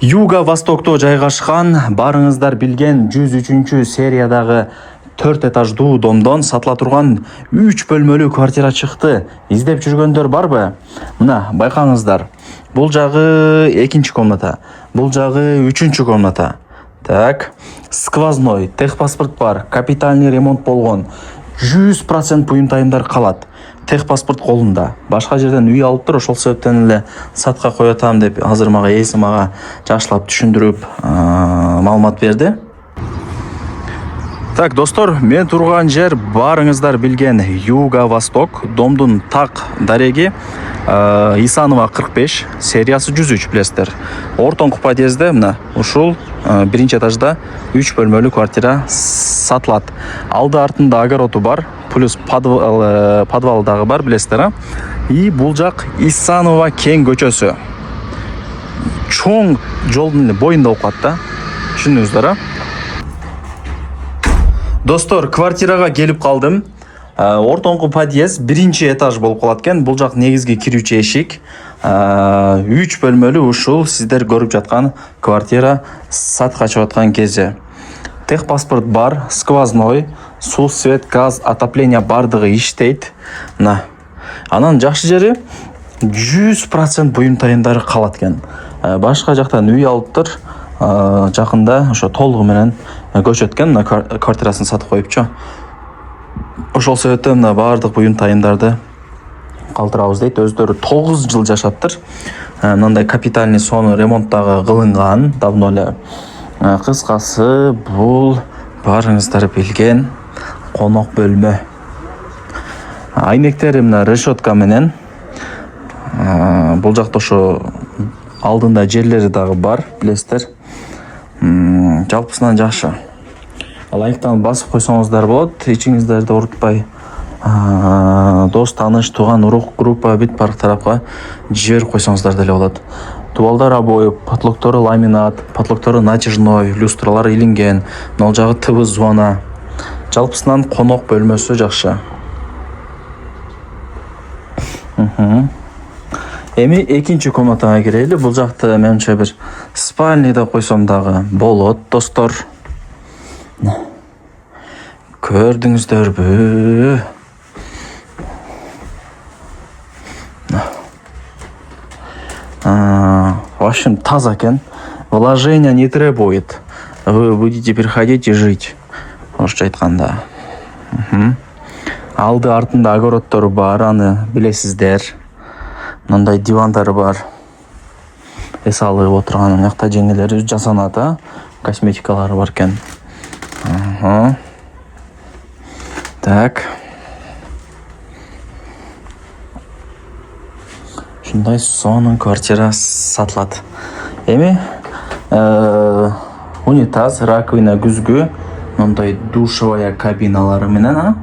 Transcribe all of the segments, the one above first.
Юга Востокто жайгашкан барыңыздар билген 103 сериядагы 4 этаждуу домдон сатыла турган 3 бөлмөлүү квартира чыкты. Издеп жүргөндөр барбы? Мына байкаңыздар. Бул жагы 2-чи комната, бул жагы 3-чү комната. Так, сквозной, техпаспорт бар, капитальный ремонт болгон. 100% буюмтайымдар калат. Техпаспорт колунда. Башка жерден үй алып тур, ошол себептен эле сатка коётам деп азыр мага ээси мага жакшылап түшүндүрүп маалымат берди. Так, достор, мен турган жер барыңыздар билген Юга Восток, домдун так дареги Исанова 45, сериясы 103 билесиздер. Ортоңку подъездде мына ушул 1-чи этажда 3 бөлмөлүү квартира сатылат. Алды артында огороду бар, плюс подвал дагы бар, билесиздер. И бул жак Исанова кең көчөсү. Чоң жолдун эле боюнда болуп калат да. Түшүндүңүздөр, Достор, квартирага келип калдым. Ортоңку подъезд 1-чи этаж болуп калат экен. Бул жак негизги кирүүчү эшик. 3 бөлмөлүү ушул сиздер көрүп жаткан квартира сатка чыгып аткан кезде. Техпаспорт бар, сквозной, суу, свет, газ, отопление бардыгы иштейт. Мына. Анан жакшы жери 100% буюмтайымдары калат экен. Башка жактан үй алыптыр. Жакында ошо толугу менен көчөт экен, квартирасын сатып коюпчу. Ошол себептен мына бардык буюмтайымдарды калтырабыз дейт. Өздөрү 9 жыл жашаптыр. Мындай капитальный сонун ремонт дагы кылынган, давно эле. Кыскасы, бул барыңыздар билген конок бөлмө. Айнектери мына решетка менен. Бул жакта ошо алдында жерлери дагы бар, билесиздер. Жалпысынан жакшы. Лайктан басып койсоңуздар болот, ичиңиздерди оорутпай. Дос, тааныш, тууган, урук, группа, бүт парк тарапка жиберип койсоңуздар деле болот. Тубалдар обои, потлоктору ламинат, потлоктору натяжной, люстралары илинген, нол жагы ТВ зона. Жалпысынан конок бөлмөсү жакшы. Эми 2-чи комнатага кирели. Бул жакты менимче бир спальня деп койсом дагы болот, достор. Көрдүңүздөрбү? В общем, таза экен. Вложения не требует. Вы будете приходить и жить. Орусча айтканда. Алды артында огороддору бар, аны билесиздер. Мындай дивандары бар. Эс алып отурган, мынакта жеңелери жасанат, косметикалары бар экен. Так. Ушундай сонун квартира сатылат. Эми унитаз, раковина, күзгү, мындай душевая кабиналары менен,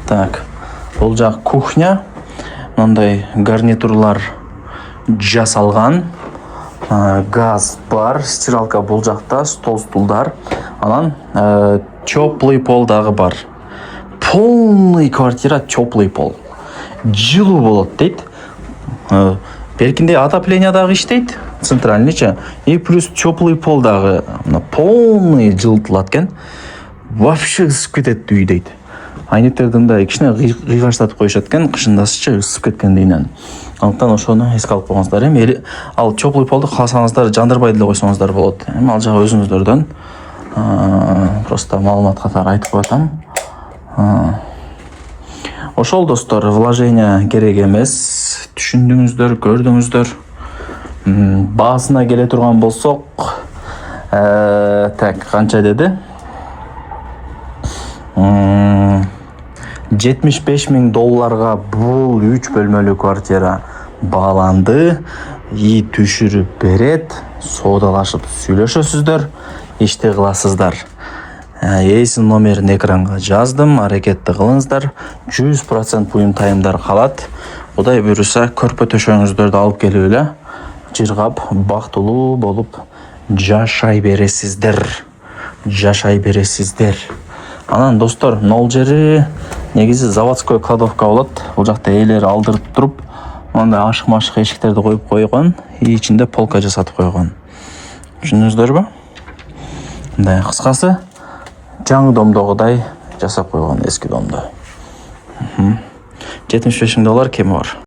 Так, бул жак кухня, мындай гарнитурлар жасалган, газ бар, стиралка бул жакта, стол, стулдар, анан теплый пол дагы бар. Полный квартира теплый пол. Жылуу болот дейт. Беркинде отопление дагы иштейт, центральныйча, и плюс теплый пол дагы полный жылытылат экен. Вообще ысып кетет үй дейт. Айнектерди мындай кичине кыйгаштатып коюшат экен, кышындасычы ысып кеткендигинен. Андыктан ошону эске алып койгоңуздар. Эми ал теплый полду кааласаңыздар жандырбай деле койсоңуздар болот. Эми ал жагы өзүңүздөрдөн просто маалымат катары айтып коятам. Ошол, достор, вложения керек эмес. Түшүндүңүздөр, көрдүңүздөр. Баасына келе турган болсок, так, канча деди? $75,000 бул 3 бөлмөлүү квартира бааланды. И түшүрүп берет, соодалашып сүйлөшөсүздөр, ишти кыласыздар. Ээсинин номерин экранга жаздым, аракетти кылыңыздар. 100% буюмтайымдар калат. Кудай буйруса, көрпө төшөңүздөрдү алып келип эле жыргап, бактылуу болуп жашай бересиздер. Анан, достор, нол жери негизи заводской кладовка болот. Бул жакта ээлери алдырып туруп, мындай ашык-машык эшиктерди коюп койгон, ичинде полка жасатып койгон. Түшүндүңүздөрбү? Мындай кыскасы, жаңы домдогудай жасап койгон, эски домдо. $75,000 кеми бар.